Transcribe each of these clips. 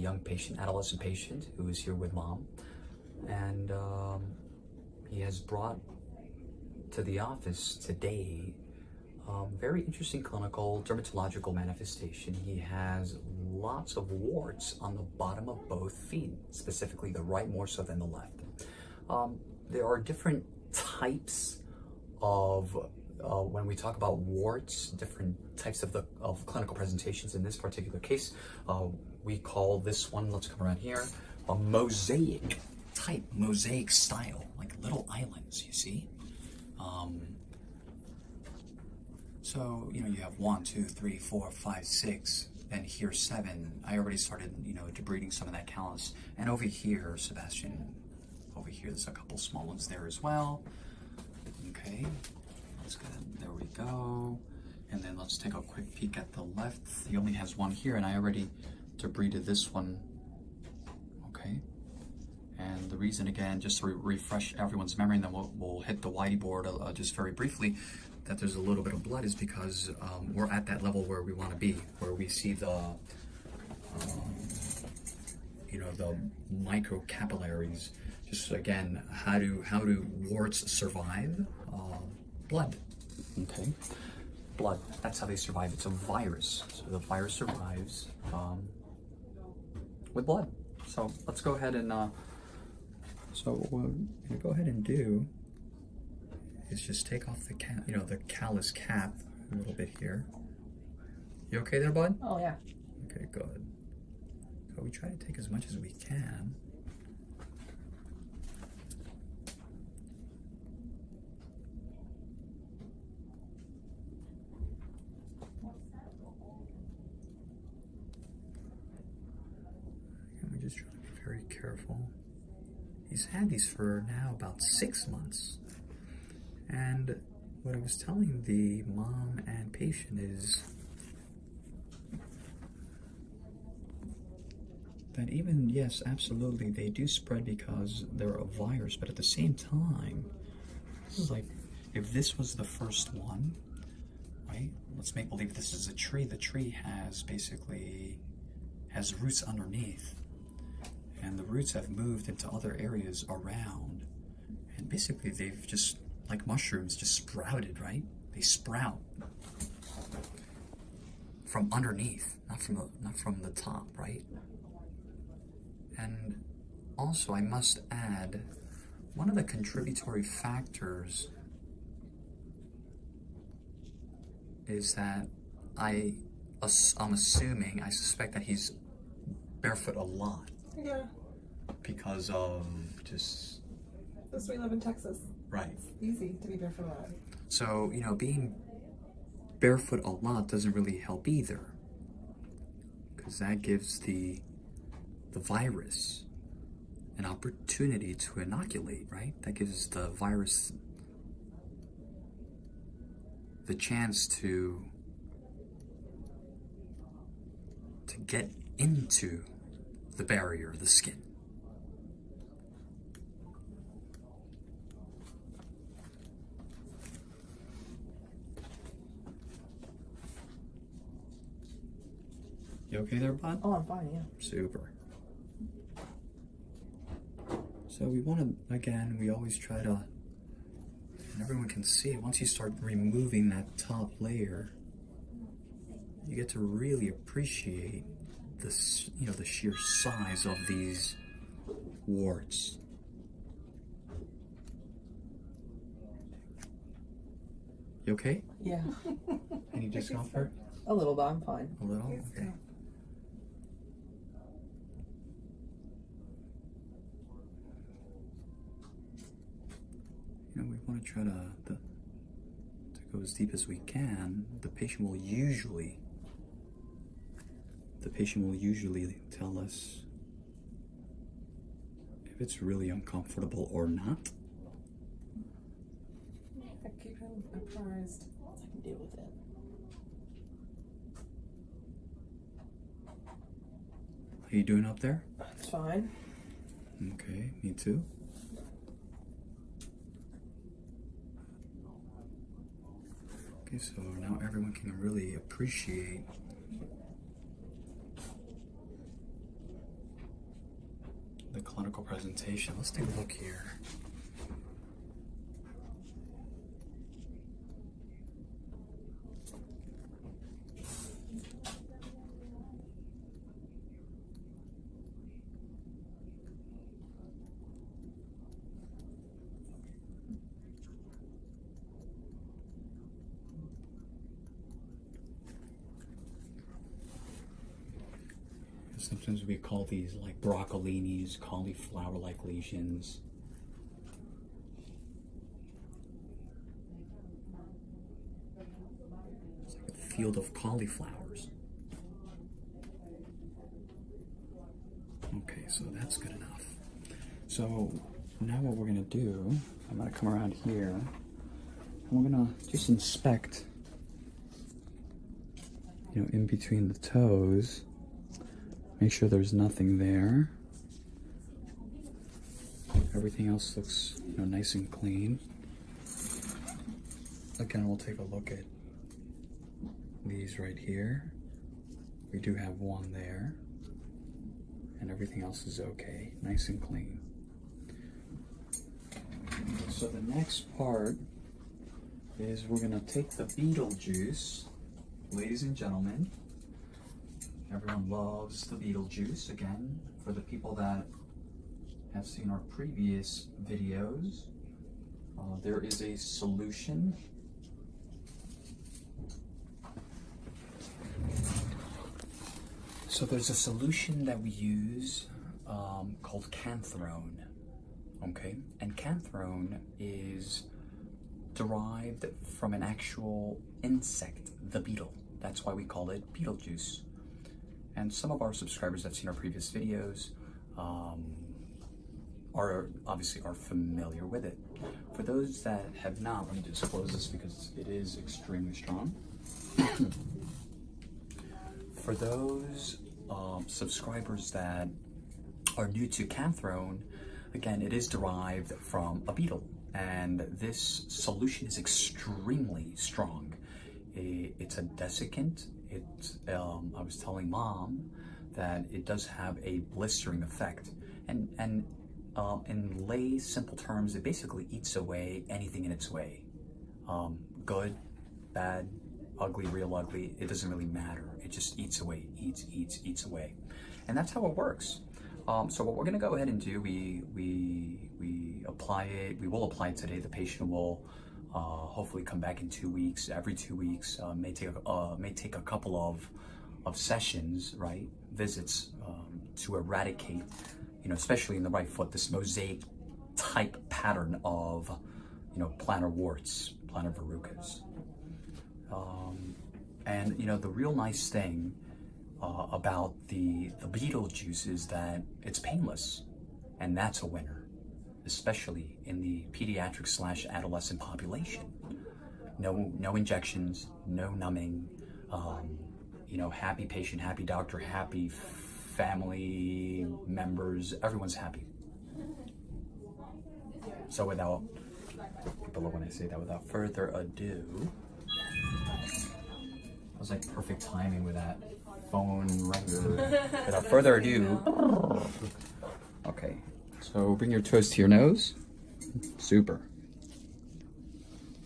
young patient, adolescent patient, who is here with mom. And he has brought to the office today very interesting clinical dermatological manifestation. He has lots of warts on the bottom of both feet, specifically the right more so than the left. There are different types of, when we talk about warts, different types of clinical presentations. In this particular case, we call this one, let's come around here, a mosaic type, mosaic style, like little islands, you see? So, you have 1, 2, 3, 4, 5, 6, and here 7. I already started, debriding some of that callus. And over here, Sebastian, over here, there's a couple small ones there as well. Okay, let's go, there we go. And then let's take a quick peek at the left. He only has one here, and I already debrided this one. Okay, and the reason, again, just to refresh everyone's memory, and then we'll hit the whiteboard just very briefly, that there's a little bit of blood is because we're at that level where we want to be, where we see the the microcapillaries. Just again, how do warts survive? Blood. Okay, blood. That's how they survive. It's a virus. So the virus survives with blood. So let's go ahead and so what we're gonna go ahead and do is just take off the the callus cap a little bit here. You okay there, bud? Oh yeah. Okay, good. So we try to take as much as we can. And we just try to be very careful. He's had these for now about 6 months. And what I was telling the mom and patient is that even, yes, absolutely, they do spread because they're a virus, but at the same time, this is like, if this was the first one, right? Let's make believe this is a tree. The tree has roots underneath, and the roots have moved into other areas around, and basically they've just, like mushrooms, just sprouted, right? They sprout from underneath, not from the top, right? And also, I must add, one of the contributory factors is that I'm assuming, I suspect that he's barefoot a lot. Yeah. Because of just... Because we live in Texas. Right. It's easy to be barefoot a lot. So, being barefoot a lot doesn't really help either. Because that gives the virus an opportunity to inoculate, right? That gives the virus the chance to get into the barrier, the skin. You okay there, bud? Oh, I'm fine, yeah. Super. So we want to, again, we always try to, and everyone can see, once you start removing that top layer, you get to really appreciate this, the sheer size of these warts. You okay? Yeah. Any discomfort? A little, but I'm fine. A little? Okay. We want to try to go as deep as we can. The patient will usually tell us if it's really uncomfortable or not. I keep him apprised. I can deal with it. How you doing up there? It's fine. Okay, me too. Okay, so now everyone can really appreciate the clinical presentation. Let's take a look here. Sometimes we call these like broccolinis, cauliflower-like lesions. It's like a field of cauliflowers. Okay, so that's good enough. So now what we're gonna do, I'm gonna come around here, and we're gonna just inspect, in between the toes. Make sure there's nothing there. Everything else looks, nice and clean. Again, we'll take a look at these right here. We do have one there, and everything else is okay, nice and clean. So the next part is we're gonna take the beetle juice, ladies and gentlemen. Everyone loves the beetle juice. Again, for the people that have seen our previous videos, there is a solution. So there's a solution that we use called canthrone, okay? And canthrone is derived from an actual insect, the beetle. That's why we call it beetle juice. And some of our subscribers that have seen our previous videos are familiar with it. For those that have not, let me just close this because it is extremely strong. For those subscribers that are new to canthrone, again, it is derived from a beetle, and this solution is extremely strong. It's a desiccant. I was telling Mom that it does have a blistering effect, and in lay simple terms, it basically eats away anything in its way. Good, bad, ugly, real ugly, it doesn't really matter. It just eats away, eats away, and that's how it works. So what we're gonna go ahead and do, we apply it. We will apply it today. The patient will hopefully come back in 2 weeks. Every 2 weeks, may take a couple of sessions, right? Visits to eradicate, especially in the right foot, this mosaic type pattern of, plantar warts, plantar verrucas. And the real nice thing about the beetle juice is that it's painless, and that's a winner, especially in the pediatric / adolescent population. No injections, no numbing, happy patient, happy doctor, happy family members, everyone's happy. So without further ado, it was like perfect timing with that phone ringer. Without further ado, okay, so bring your toes to your nose. Super.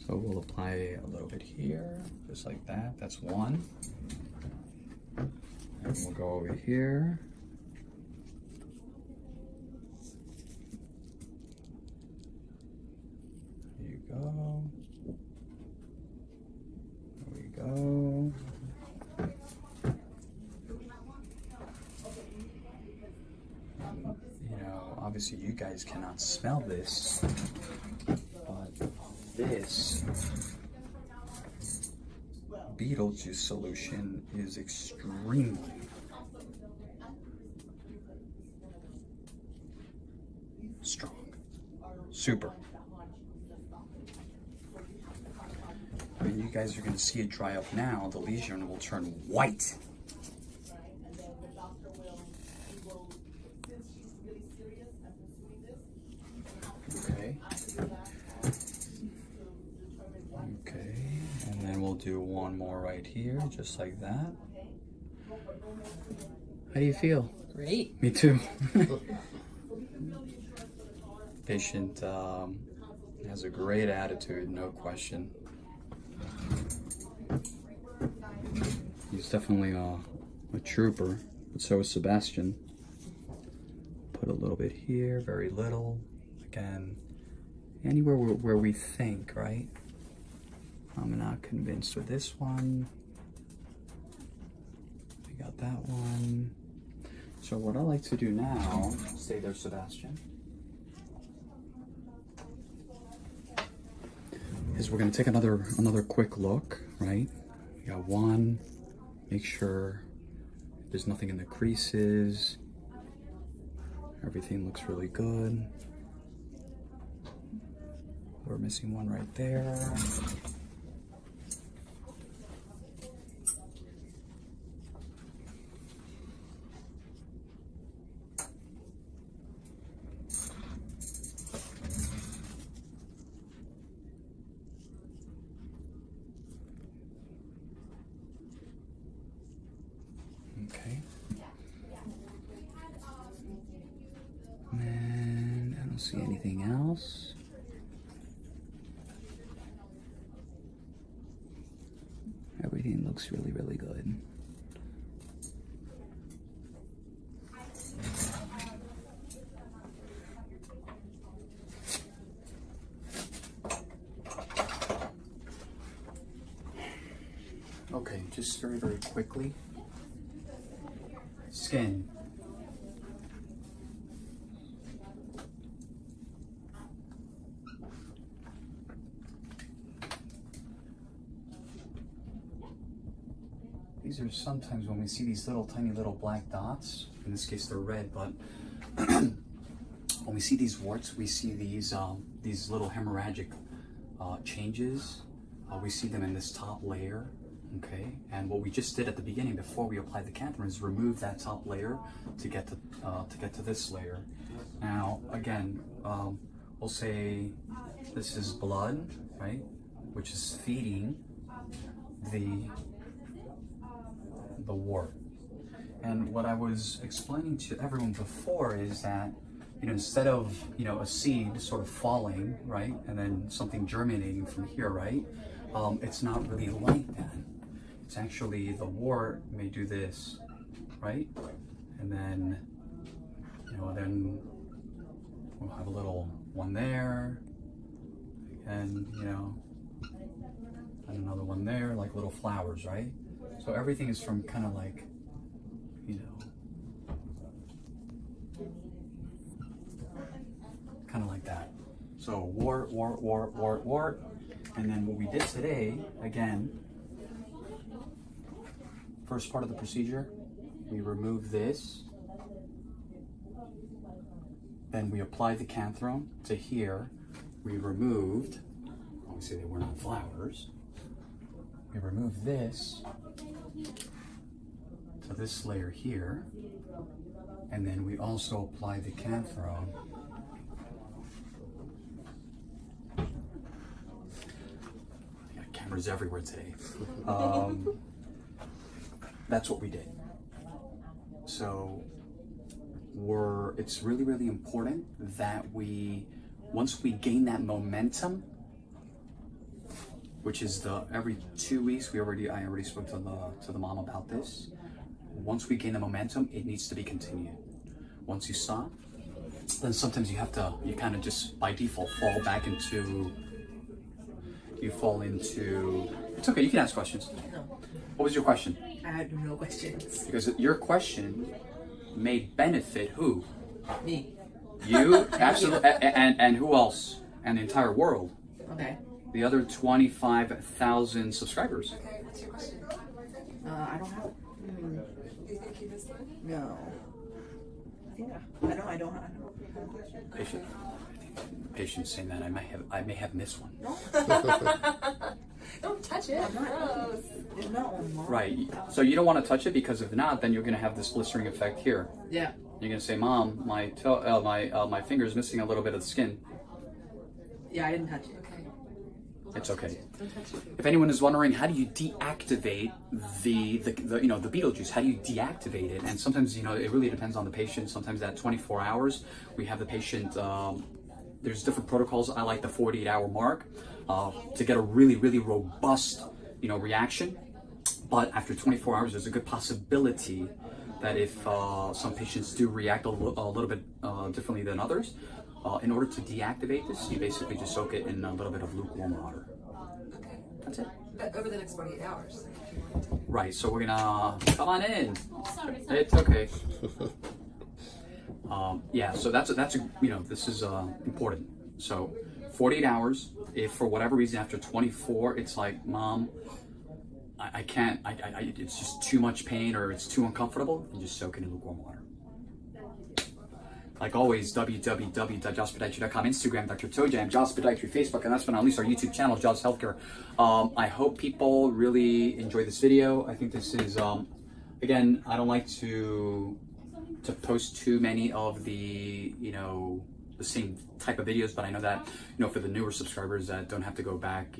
So we'll apply a little bit here, just like that. That's one. And we'll go over here. There you go. There we go. Obviously you guys cannot smell this, but this beetle juice solution is extremely strong. Super. I mean, you guys are going to see it dry up now. The lesion will turn white. Okay, and then we'll do one more right here, just like that. How do you feel? Great. Me too. Patient has a great attitude, no question. He's definitely a trooper, but so is Sebastian. Put a little bit here, very little. Again, anywhere where we think, right? I'm not convinced with this one. We got that one. So what I like to do now, stay there, Sebastian, is we're gonna take another quick look, right? We got one, make sure there's nothing in the creases. Everything looks really good. We're missing one right there. Okay. And I don't see anything else. Everything looks really, really good. Okay, just very, very quickly. Skin. These are sometimes when we see these little tiny little black dots, in this case they're red, but when we see these warts, we see these little hemorrhagic changes. We see them in this top layer, okay? And what we just did at the beginning before we applied the cantharin is remove that top layer to get to this layer. Now, again, we'll say this is blood, right? Which is feeding the wart. And what I was explaining to everyone before is that, you know, instead of, you know, a seed sort of falling, right, and then something germinating from here, right, it's not really like that. It's actually the wart may do this, right, and then, you know, then we'll have a little one there, and, you know, and another one there, like little flowers, right? So everything is from kind of like, you know, kind of like that. So wart, wart, wart, wart, wart. And then what we did today, again, first part of the procedure, we remove this. Then we applied the cantharin to here. We removed, obviously they were not flowers. We removed this to this layer here, and then we also apply the cantharin. I got cameras everywhere today. That's what we did. So it's really, really important that once we gain that momentum, which is every 2 weeks, I already spoke to the mom about this. Once we gain the momentum, it needs to be continued. Once you stop, then sometimes you kind of just by default fall back into, it's okay, you can ask questions. No. What was your question? I had no questions. Because your question may benefit who? Me. You, absolutely, and who else? And the entire world. Okay. The other 25,000 subscribers. Okay, what's your question? I don't have. You think you missed one? No. I don't have a question. Patient saying that I may have missed one. No. Don't touch it. Gross. There's not one more. Right. So you don't want to touch it, because if not, then you're going to have this blistering effect here. Yeah. You're going to say, "Mom, my finger's missing a little bit of the skin." Yeah, I didn't touch it. Okay. It's okay. Don't touch it. If anyone is wondering, how do you deactivate the the beetle juice? How do you deactivate it? And sometimes, it really depends on the patient. Sometimes at 24 hours, we have the patient, there's different protocols. I like the 48-hour mark to get a really, really robust, reaction. But after 24 hours, there's a good possibility that if some patients do react a little bit differently than others, in order to deactivate this, you basically just soak it in a little bit of lukewarm water. Okay. That's it. But over the next 48 hours. Right, so we're gonna come on in. It's okay. Yeah, so that's this is important. So 48 hours. If for whatever reason after 24, it's like, Mom, I can't. It's just too much pain or it's too uncomfortable, and just soak it in lukewarm water. Like always, www.jospodiatry.com, Instagram, Dr. Tojam, Jos Podiatry, Facebook, and last but not least, our YouTube channel, Jos Healthcare. I hope people really enjoy this video. I think this is, again, I don't like to post too many of the, the same type of videos, but I know that, for the newer subscribers that don't have to go back,